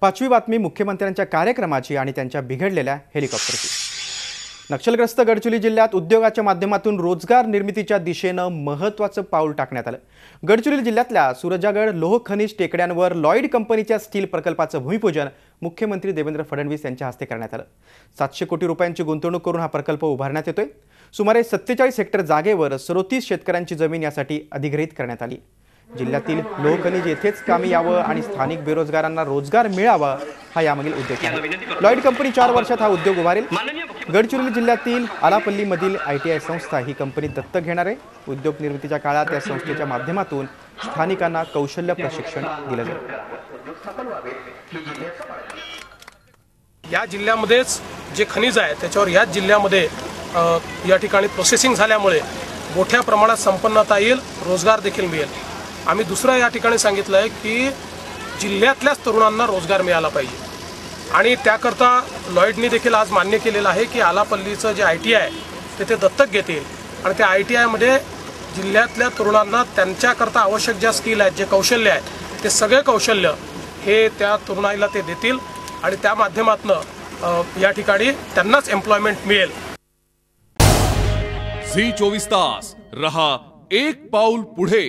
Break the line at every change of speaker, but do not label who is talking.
पाचवी बातमी मुख्यमंत्र्यांच्या कार्यक्रमाची आणि त्यांच्या बिघडलेल्या हेलिकॉप्टरची। नक्षलग्रस्त गडचिरोली जिल्ह्यात उद्योगाच्या माध्यमातून रोजगार निर्मितीच्या दिशेने महत्त्वाचं पाऊल टाकण्यात आलं। गडचिरोली जिल्ह्यातल्या सुरजागड लोह खनिज टेकड्यांवर लॉयड कंपनीच्या स्टील प्रकल्पाचं भूमिपूजन मुख्यमंत्री देवेंद्र फडणवीस यांच्या हस्ते करण्यात आलं। 700 कोटी रुपयांची गुंतवणूक करून हा प्रकल्प उभारण्यात येतोय। सुमारे 47 हेक्टर जागेवर 37 शेतकऱ्यांची जमीन यासाठी अधिग्रहित करण्यात आली। जिल्ह्यातील लोह खनिज येथेच कामी यावं आणि स्थानिक बेरोजगारांना रोजगार मिळावा हा यामागील उद्देश आहे। लॉयड कंपनी 4 वर्षात हा उद्योग उभारेल। गडचिरोली जिल्ह्यातील आलापल्लीमधील ITI संस्था ही कंपनी दत्तक घेणार आहे। उद्योग निर्मितीच्या काळात या संस्थेच्या माध्यमातून स्थानिकांना कौशल्य प्रशिक्षण दिलं जाईल।
या जिल्ह्यामध्येच जे खनिज आहे त्याच्यावर याच जिल्ह्यामध्ये या ठिकाणी प्रोसेसिंग झाल्यामुळे मोठ्या प्रमाणात संपन्नता येईल, रोजगार देखील मिळेल। आम्ही दुसरा या ठिकाणी सांगितलं आहे की जिल्ह्यातल्याच तरुणांना रोजगार मिळाला पाहिजे आणि त्याकरता लॉयडनी देखील आज मान्य केलेलं आहे की आलापल्लीचं जे ITI आहे ते दत्तक घेतील आणि त्या ITI मध्ये जिल्ह्यातल्या तरुणांना त्यांच्याकरता आवश्यक ज्या स्किल आहेत, जे कौशल्य आहेत, ते सगळे कौशल्य हे त्या तरुणाईला ते देतील आणि त्या माध्यमातून या ठिकाणी त्यांनाच एम्प्लॉयमेंट मिळेल।
झी 24 तास रहा एक पाऊल पुढे।